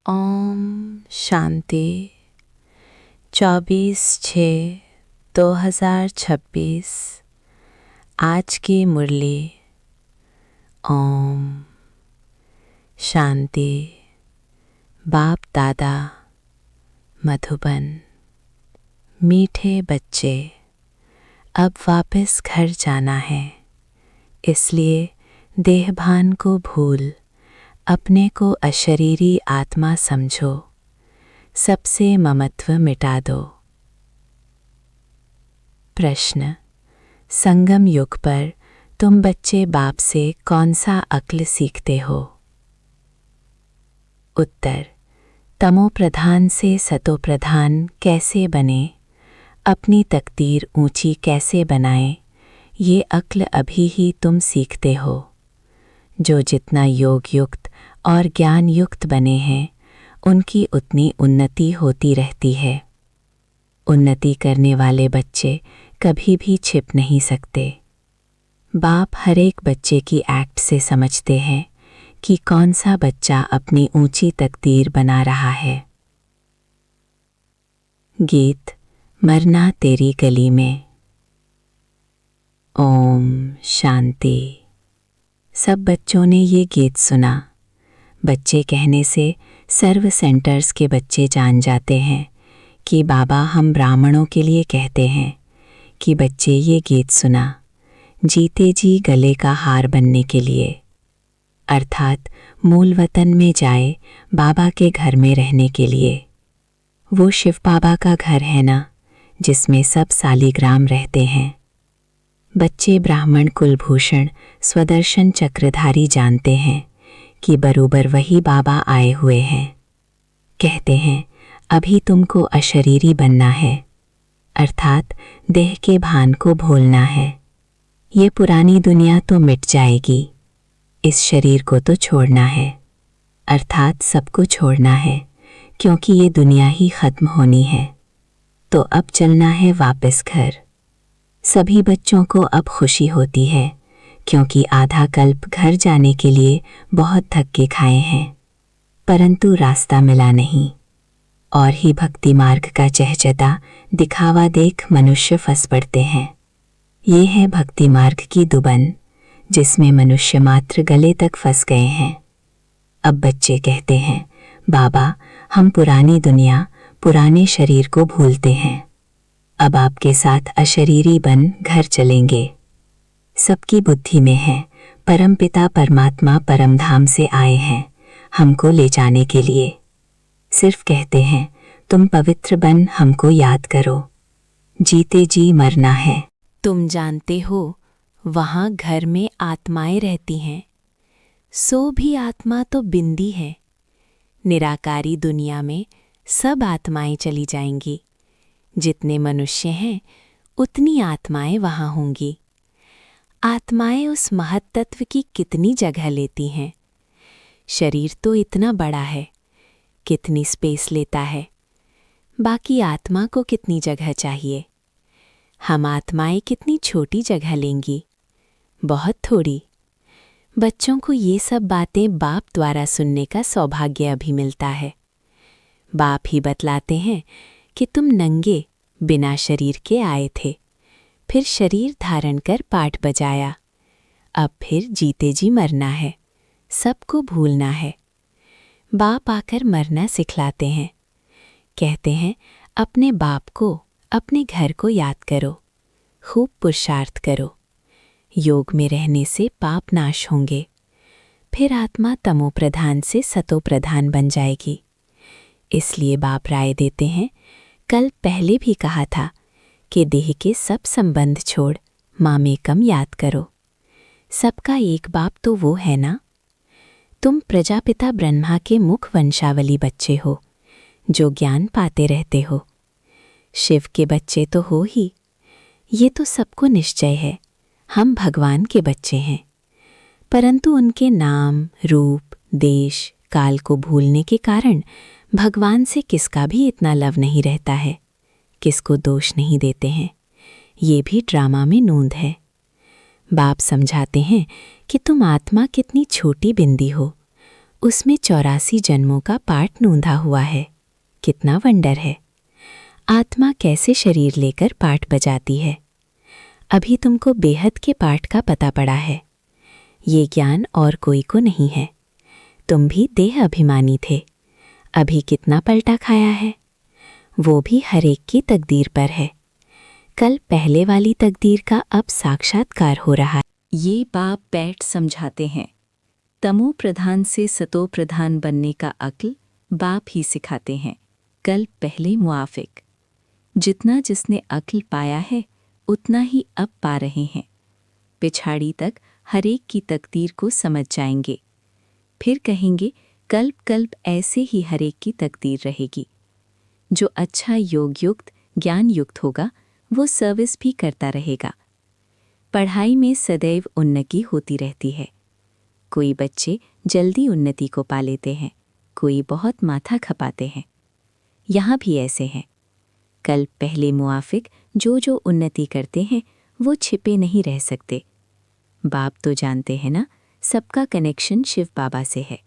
ओम शांति 24/6/2026 आज की मुरली। ओम शांति। बाप दादा मधुबन। मीठे बच्चे, अब वापस घर जाना है, इसलिए देहभान को भूल अपने को अशरीरी आत्मा समझो, सबसे ममत्व मिटा दो। प्रश्न: संगम युग पर तुम बच्चे बाप से कौन सा अक्ल सीखते हो? उत्तर: तमो प्रधान से सतो प्रधान कैसे बने, अपनी तकदीर ऊंची कैसे बनाएं, ये अक्ल अभी ही तुम सीखते हो। जो जितना योग युक्त और ज्ञान युक्त बने हैं, उनकी उतनी उन्नति होती रहती है। उन्नति करने वाले बच्चे कभी भी छिप नहीं सकते। बाप हर एक बच्चे की एक्ट से समझते हैं कि कौन सा बच्चा अपनी ऊंची तकदीर बना रहा है। गीत मरना तेरी गली में। ओम शांति। सब बच्चों ने ये गीत सुना। बच्चे कहने से सर्व सेंटर्स के बच्चे जान जाते हैं कि बाबा हम ब्राह्मणों के लिए कहते हैं कि बच्चे ये गीत सुना जीते जी गले का हार बनने के लिए, अर्थात मूल वतन में जाए बाबा के घर में रहने के लिए। वो शिव बाबा का घर है ना, जिसमें सब सालीग्राम रहते हैं। बच्चे ब्राह्मण कुलभूषण स्वदर्शन चक्रधारी जानते हैं कि बरोबर वही बाबा आए हुए हैं। कहते हैं अभी तुमको अशरीरी बनना है, अर्थात देह के भान को भूलना है। ये पुरानी दुनिया तो मिट जाएगी, इस शरीर को तो छोड़ना है, अर्थात सबको छोड़ना है, क्योंकि ये दुनिया ही खत्म होनी है। तो अब चलना है वापस घर। सभी बच्चों को अब खुशी होती है, क्योंकि आधा कल्प घर जाने के लिए बहुत धक्के खाए हैं, परंतु रास्ता मिला नहीं। और ही भक्ति मार्ग का चहचता दिखावा देख मनुष्य फंस पड़ते हैं। ये है भक्ति मार्ग की दुबन, जिसमें मनुष्य मात्र गले तक फंस गए हैं। अब बच्चे कहते हैं बाबा हम पुरानी दुनिया पुराने शरीर को भूलते हैं, अब आपके साथ अशरीरी बन घर चलेंगे। सबकी बुद्धि में है परमपिता परमात्मा परमधाम से आए हैं हमको ले जाने के लिए। सिर्फ कहते हैं तुम पवित्र बन हमको याद करो, जीते जी मरना है। तुम जानते हो वहाँ घर में आत्माएं रहती हैं, सो भी आत्मा तो बिंदी है। निराकारी दुनिया में सब आत्माएं चली जाएंगी। जितने मनुष्य हैं उतनी आत्माएं वहाँ होंगी। आत्माएं उस महत्त्व की कितनी जगह लेती हैं। शरीर तो इतना बड़ा है, कितनी स्पेस लेता है, बाकी आत्मा को कितनी जगह चाहिए। हम आत्माएं कितनी छोटी जगह लेंगी, बहुत थोड़ी। बच्चों को ये सब बातें बाप द्वारा सुनने का सौभाग्य अभी मिलता है। बाप ही बतलाते हैं कि तुम नंगे बिना शरीर के आए थे, फिर शरीर धारण कर पाठ बजाया, अब फिर जीते जी मरना है, सबको भूलना है। बाप आकर मरना सिखलाते हैं। कहते हैं अपने बाप को अपने घर को याद करो, खूब पुरुषार्थ करो। योग में रहने से पाप नाश होंगे, फिर आत्मा तमो प्रधान से सतो प्रधान बन जाएगी। इसलिए बाप राय देते हैं, कल पहले भी कहा था कि देह के सब संबंध छोड़ मामेकम याद करो। सबका एक बाप तो वो है ना। तुम प्रजापिता ब्रह्मा के मुख वंशावली बच्चे हो, जो ज्ञान पाते रहते हो। शिव के बच्चे तो हो ही, ये तो सबको निश्चय है हम भगवान के बच्चे हैं। परंतु उनके नाम रूप देश काल को भूलने के कारण भगवान से किसका भी इतना लव नहीं रहता है, किसको दोष नहीं देते हैं। ये भी ड्रामा में नोंद है। बाप समझाते हैं कि तुम आत्मा कितनी छोटी बिंदी हो, उसमें 84 जन्मों का पाठ नोंधा हुआ है। कितना वंडर है। आत्मा कैसे शरीर लेकर पाठ बजाती है। अभी तुमको बेहद के पाठ का पता पड़ा है। ये ज्ञान और कोई को नहीं है। तुम भी देह अभिमानी थे, अभी कितना पलटा खाया है। वो भी हर एक की तकदीर पर है। कल पहले वाली तकदीर का अब साक्षात्कार हो रहा है। ये बाप बैठ समझाते हैं। तमो प्रधान से सतो प्रधान बनने का अक्ल बाप ही सिखाते हैं। कल पहले मुआफिक। जितना जिसने अक्ल पाया है उतना ही अब पा रहे हैं। पिछाड़ी तक हर एक की तकदीर को समझ जाएंगे। फिर कहेंगे कल्प कल्प ऐसे ही हर एक की तकदीर रहेगी। जो अच्छा योग युक्त ज्ञान युक्त होगा वो सर्विस भी करता रहेगा। पढ़ाई में सदैव उन्नति होती रहती है। कोई बच्चे जल्दी उन्नति को पा लेते हैं, कोई बहुत माथा खपाते हैं। यहाँ भी ऐसे हैं। कल पहले मुआफिक जो उन्नति करते हैं वो छिपे नहीं रह सकते। बाप तो जानते हैं ना, सबका कनेक्शन शिव बाबा से है।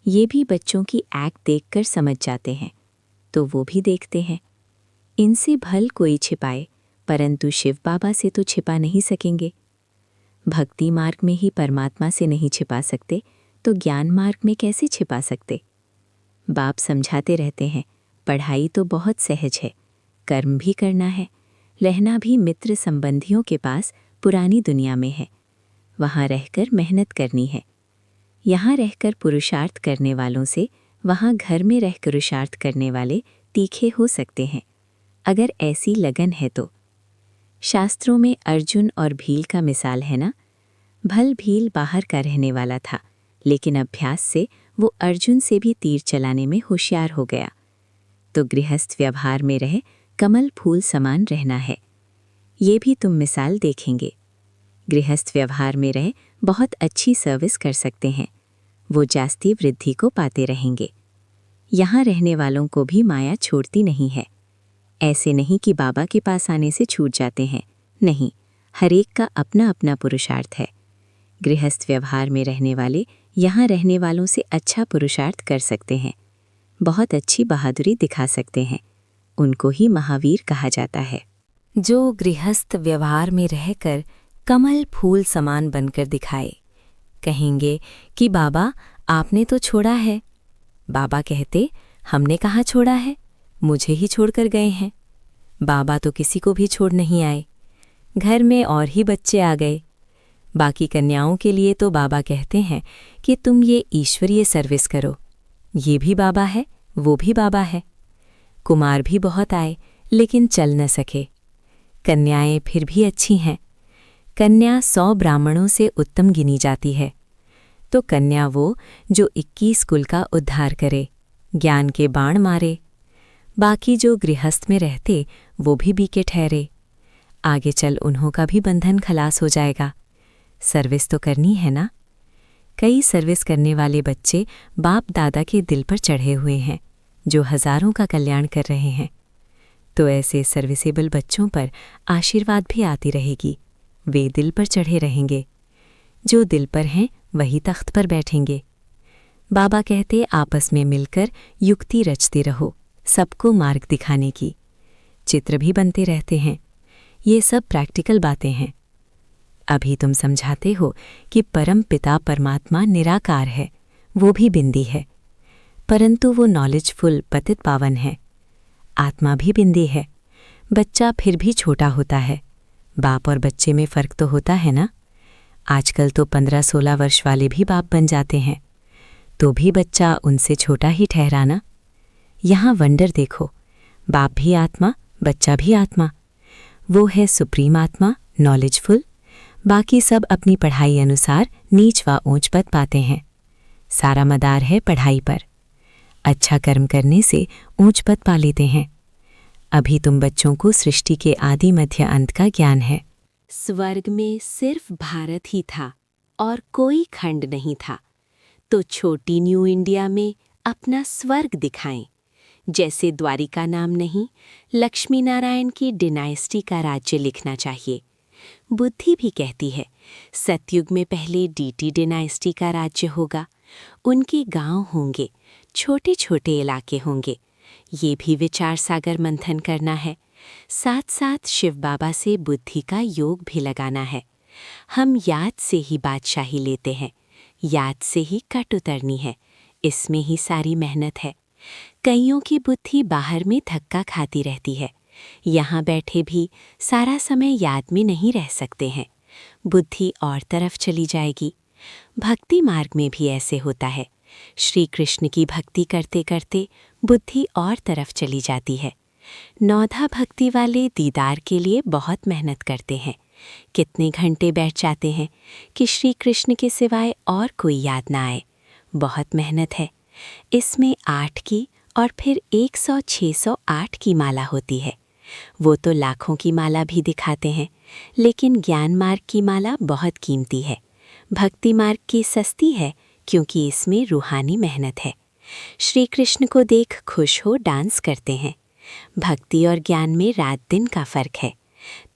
ये भी बच्चों की एक्ट देखकर समझ जाते हैं, तो वो भी देखते हैं। इनसे भल कोई छिपाए, परंतु शिव बाबा से तो छिपा नहीं सकेंगे। भक्ति मार्ग में ही परमात्मा से नहीं छिपा सकते, तो ज्ञान मार्ग में कैसे छिपा सकते। बाप समझाते रहते हैं, पढ़ाई तो बहुत सहज है, कर्म भी करना है, रहना भी मित्र संबंधियों के पास पुरानी दुनिया में है। वहाँ रहकर मेहनत करनी है। यहाँ रहकर पुरुषार्थ करने वालों से वहाँ घर में रह पुरुषार्थ करने वाले तीखे हो सकते हैं, अगर ऐसी लगन है तो। शास्त्रों में अर्जुन और भील का मिसाल है ना। भल भील बाहर का रहने वाला था, लेकिन अभ्यास से वो अर्जुन से भी तीर चलाने में होशियार हो गया। तो गृहस्थ व्यवहार में रह कमल फूल समान रहना है। ये भी तुम मिसाल देखेंगे। गृहस्थ व्यवहार में रह बहुत अच्छी सर्विस कर सकते हैं, वो जास्ती वृद्धि को पाते रहेंगे। यहाँ रहने वालों को भी माया छोड़ती नहीं है। ऐसे नहीं कि बाबा के पास आने से छूट जाते हैं, नहीं, हर एक का अपना अपना पुरुषार्थ है। गृहस्थ व्यवहार में रहने वाले यहाँ रहने वालों से अच्छा पुरुषार्थ कर सकते हैं, बहुत अच्छी बहादुरी दिखा सकते हैं। उनको ही महावीर कहा जाता है। जो गृहस्थ व्यवहार में रहकर कमल फूल समान बनकर दिखाए। कहेंगे कि बाबा आपने तो छोड़ा है। बाबा कहते हमने कहाँ छोड़ा है, मुझे ही छोड़कर गए हैं। बाबा तो किसी को भी छोड़ नहीं आए। घर में और ही बच्चे आ गए। बाकी कन्याओं के लिए तो बाबा कहते हैं कि तुम ये ईश्वरीय सर्विस करो। ये भी बाबा है, वो भी बाबा है। कुमार भी बहुत आए, लेकिन चल न सके। कन्याएं फिर भी अच्छी हैं। कन्या 100 ब्राह्मणों से उत्तम गिनी जाती है। तो कन्या वो जो 21 कुल का उद्धार करे, ज्ञान के बाण मारे। बाकी जो गृहस्थ में रहते वो भी बीके ठहरे। आगे चल उन्हों का भी बंधन खलास हो जाएगा। सर्विस तो करनी है ना। कई सर्विस करने वाले बच्चे बाप दादा के दिल पर चढ़े हुए हैं, जो हजारों का कल्याण कर रहे हैं। तो ऐसे सर्विसेबल बच्चों पर आशीर्वाद भी आती रहेगी। वे दिल पर चढ़े रहेंगे। जो दिल पर हैं वही तख्त पर बैठेंगे। बाबा कहते आपस में मिलकर युक्ति रचते रहो, सबको मार्ग दिखाने की। चित्र भी बनते रहते हैं। ये सब प्रैक्टिकल बातें हैं। अभी तुम समझाते हो कि परम पिता परमात्मा निराकार है, वो भी बिंदी है, परंतु वो नॉलेजफुल पतित पावन है। आत्मा भी बिंदी है। बच्चा फिर भी छोटा होता है। बाप और बच्चे में फ़र्क तो होता है ना। आजकल तो 15-16 वर्ष वाले भी बाप बन जाते हैं, तो भी बच्चा उनसे छोटा ही ठहराना। यहाँ वंडर देखो, बाप भी आत्मा, बच्चा भी आत्मा। वो है सुप्रीम आत्मा, नॉलेजफुल। बाकी सब अपनी पढ़ाई अनुसार नीच व ऊंच पद पाते हैं। सारा मदार है पढ़ाई पर। अच्छा कर्म करने से ऊंच पद पा लेते हैं। अभी तुम बच्चों को सृष्टि के आदि मध्य अंत का ज्ञान है। स्वर्ग में सिर्फ भारत ही था और कोई खंड नहीं था, तो छोटी न्यू इंडिया में अपना स्वर्ग दिखाएं। जैसे द्वारिका नाम नहीं, लक्ष्मी नारायण की डिनाइस्टी का राज्य लिखना चाहिए। बुद्धि भी कहती है सतयुग में पहले डीटी डिनाइस्टी का राज्य होगा, उनके गांव होंगे, छोटे छोटे इलाके होंगे। ये भी विचार सागर मंथन करना है। साथ साथ शिव बाबा से बुद्धि का योग भी लगाना है। हम याद से ही बादशाही लेते हैं, याद से ही कट उतरनी है। इसमें ही सारी मेहनत है। कईयों की बुद्धि बाहर में धक्का खाती रहती है। यहाँ बैठे भी सारा समय याद में नहीं रह सकते हैं, बुद्धि और तरफ चली जाएगी। भक्ति मार्ग में भी ऐसे होता है। श्री कृष्ण की भक्ति करते करते बुद्धि और तरफ चली जाती है। नौधा भक्ति वाले दीदार के लिए बहुत मेहनत करते हैं। कितने घंटे बैठ जाते हैं कि श्री कृष्ण के सिवाय और कोई याद ना आए। बहुत मेहनत है। इसमें 8 की और फिर 100-608 की माला होती है। वो तो लाखों की माला भी दिखाते हैं, लेकिन ज्ञान मार्ग की माला बहुत कीमती है। भक्ति मार्ग की सस्ती है, क्योंकि इसमें रूहानी मेहनत है। श्री कृष्ण को देख खुश हो डांस करते हैं। भक्ति और ज्ञान में रात दिन का फर्क है।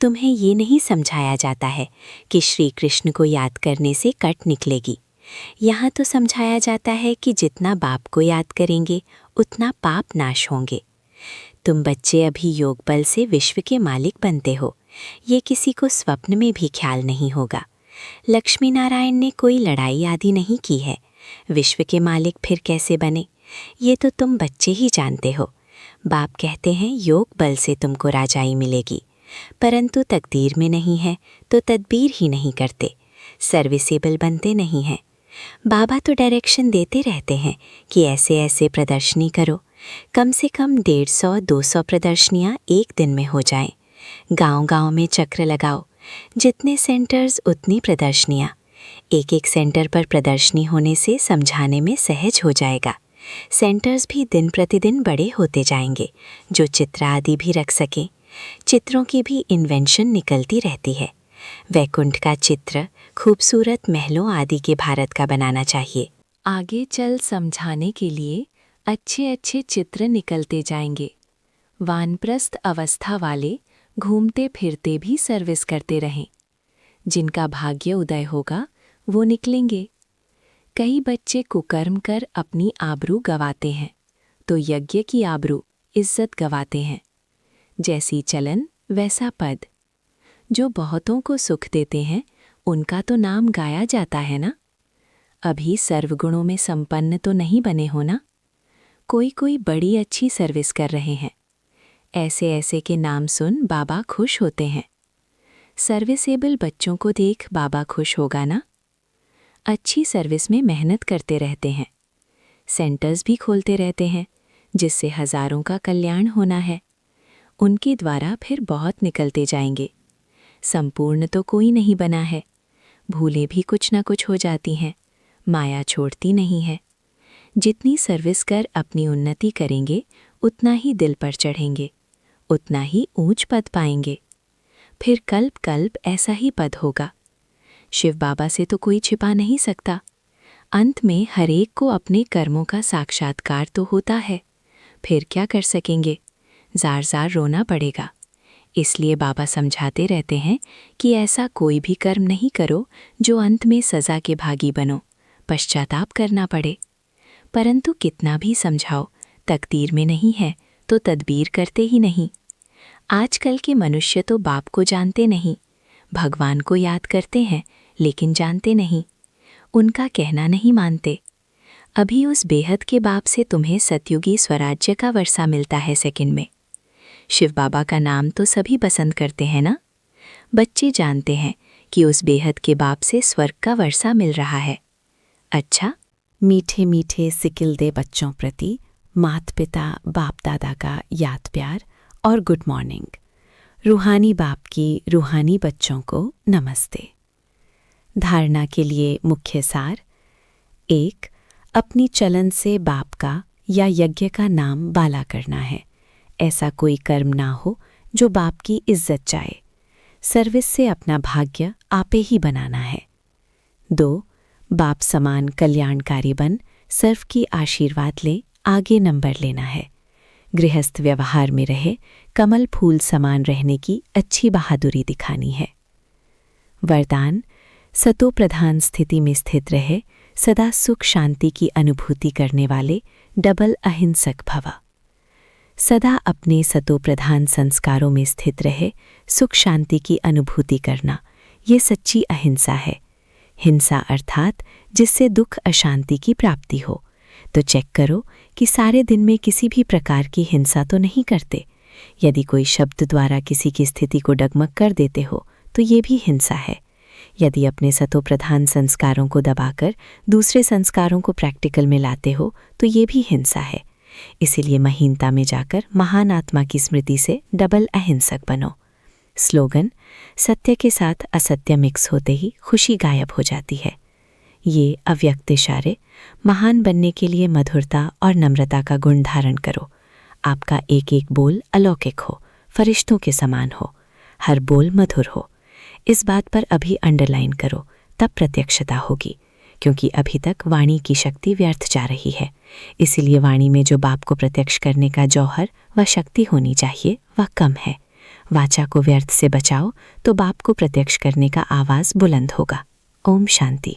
तुम्हें ये नहीं समझाया जाता है कि श्री कृष्ण को याद करने से कट निकलेगी। यहाँ तो समझाया जाता है कि जितना बाप को याद करेंगे उतना पाप नाश होंगे। तुम बच्चे अभी योग बल से विश्व के मालिक बनते हो, ये किसी को स्वप्न में भी ख्याल नहीं होगा। लक्ष्मी नारायण ने कोई लड़ाई आदि नहीं की है। विश्व के मालिक फिर कैसे बने, ये तो तुम बच्चे ही जानते हो। बाप कहते हैं योग बल से तुमको राजाई मिलेगी, परंतु तकदीर में नहीं है तो तदबीर ही नहीं करते, सर्विसेबल बनते नहीं हैं। बाबा तो डायरेक्शन देते रहते हैं कि ऐसे ऐसे प्रदर्शनी करो। कम से कम 150-200 प्रदर्शनियाँ एक दिन में हो जाएं। गांव-गांव में चक्र लगाओ, जितने सेंटर्स उतनी प्रदर्शनियाँ। एक एक सेंटर पर प्रदर्शनी होने से समझाने में सहज हो जाएगा। सेंटर्स भी दिन प्रतिदिन बड़े होते जाएंगे, जो चित्र आदि भी रख सकें। चित्रों की भी इन्वेंशन निकलती रहती है। वैकुंठ का चित्र खूबसूरत महलों आदि के भारत का बनाना चाहिए। आगे चल समझाने के लिए अच्छे अच्छे चित्र निकलते जाएंगे। वानप्रस्थ अवस्था वाले घूमते फिरते भी सर्विस करते रहें। जिनका भाग्य उदय होगा वो निकलेंगे। कई बच्चे कुकर्म कर अपनी आबरू गवाते हैं, तो यज्ञ की आबरू इज्जत गवाते हैं। जैसी चलन वैसा पद। जो बहुतों को सुख देते हैं उनका तो नाम गाया जाता है ना। अभी सर्वगुणों में संपन्न तो नहीं बने हो ना। कोई कोई बड़ी अच्छी सर्विस कर रहे हैं। ऐसे ऐसे के नाम सुन बाबा खुश होते हैं। सर्विसेबल बच्चों को देख बाबा खुश होगा ना। अच्छी सर्विस में मेहनत करते रहते हैं। सेंटर्स भी खोलते रहते हैं, जिससे हज़ारों का कल्याण होना है। उनके द्वारा फिर बहुत निकलते जाएंगे। संपूर्ण तो कोई नहीं बना है। भूलें भी कुछ ना कुछ हो जाती हैं। माया छोड़ती नहीं है। जितनी सर्विस कर अपनी उन्नति करेंगे उतना ही दिल पर चढ़ेंगे, उतना ही ऊंच पद पाएंगे। फिर कल्प कल्प ऐसा ही पद होगा। शिव बाबा से तो कोई छिपा नहीं सकता। अंत में हरेक को अपने कर्मों का साक्षात्कार तो होता है। फिर क्या कर सकेंगे, जार जार रोना पड़ेगा। इसलिए बाबा समझाते रहते हैं कि ऐसा कोई भी कर्म नहीं करो जो अंत में सज़ा के भागी बनो, पश्चाताप करना पड़े। परंतु कितना भी समझाओ, तकदीर में नहीं है तो तदबीर करते ही नहीं। आजकल के मनुष्य तो बाप को जानते नहीं, भगवान को याद करते हैं लेकिन जानते नहीं, उनका कहना नहीं मानते। अभी उस बेहद के बाप से तुम्हें सतयुगी स्वराज्य का वर्षा मिलता है सेकंड में। शिव बाबा का नाम तो सभी पसंद करते हैं ना। बच्चे जानते हैं कि उस बेहद के बाप से स्वर्ग का वर्षा मिल रहा है। अच्छा, मीठे मीठे सिकिलदे बच्चों प्रति माता पिता बाप दादा का याद प्यार और गुड मॉर्निंग। रूहानी बाप की रूहानी बच्चों को नमस्ते। धारणा के लिए मुख्य सार। 1. अपनी चलन से बाप का या यज्ञ का नाम बाला करना है। ऐसा कोई कर्म ना हो जो बाप की इज्जत जाए। सर्विस से अपना भाग्य आपे ही बनाना है। 2. बाप समान कल्याणकारी बन सर्व की आशीर्वाद ले आगे नंबर लेना है। गृहस्थ व्यवहार में रहे कमल फूल समान रहने की अच्छी बहादुरी दिखानी है। वरदान, सतो प्रधान स्थिति में स्थित रहे सदा सुख शांति की अनुभूति करने वाले डबल अहिंसक भव। सदा अपने सतोप्रधान संस्कारों में स्थित रहे सुख शांति की अनुभूति करना, ये सच्ची अहिंसा है। हिंसा अर्थात जिससे दुख अशांति की प्राप्ति हो। तो चेक करो कि सारे दिन में किसी भी प्रकार की हिंसा तो नहीं करते। यदि कोई शब्द द्वारा किसी की स्थिति को डगमग कर देते हो तो ये भी हिंसा है। यदि अपने सतोप्रधान संस्कारों को दबाकर दूसरे संस्कारों को प्रैक्टिकल में लाते हो तो ये भी हिंसा है। इसीलिए महीनता में जाकर महान आत्मा की स्मृति से डबल अहिंसक बनो। स्लोगन: सत्य के साथ असत्य मिक्स होते ही खुशी गायब हो जाती है। ये अव्यक्त इशारे महान बनने के लिए मधुरता और नम्रता का गुण धारण करो। आपका एक एक बोल अलौकिक हो, फरिश्तों के समान हो, हर बोल मधुर हो। इस बात पर अभी अंडरलाइन करो, तब प्रत्यक्षता होगी, क्योंकि अभी तक वाणी की शक्ति व्यर्थ जा रही है। इसीलिए वाणी में जो बाप को प्रत्यक्ष करने का जौहर व शक्ति होनी चाहिए वह कम है। वाचा को व्यर्थ से बचाओ तो बाप को प्रत्यक्ष करने का आवाज़ बुलंद होगा। ओम शांति।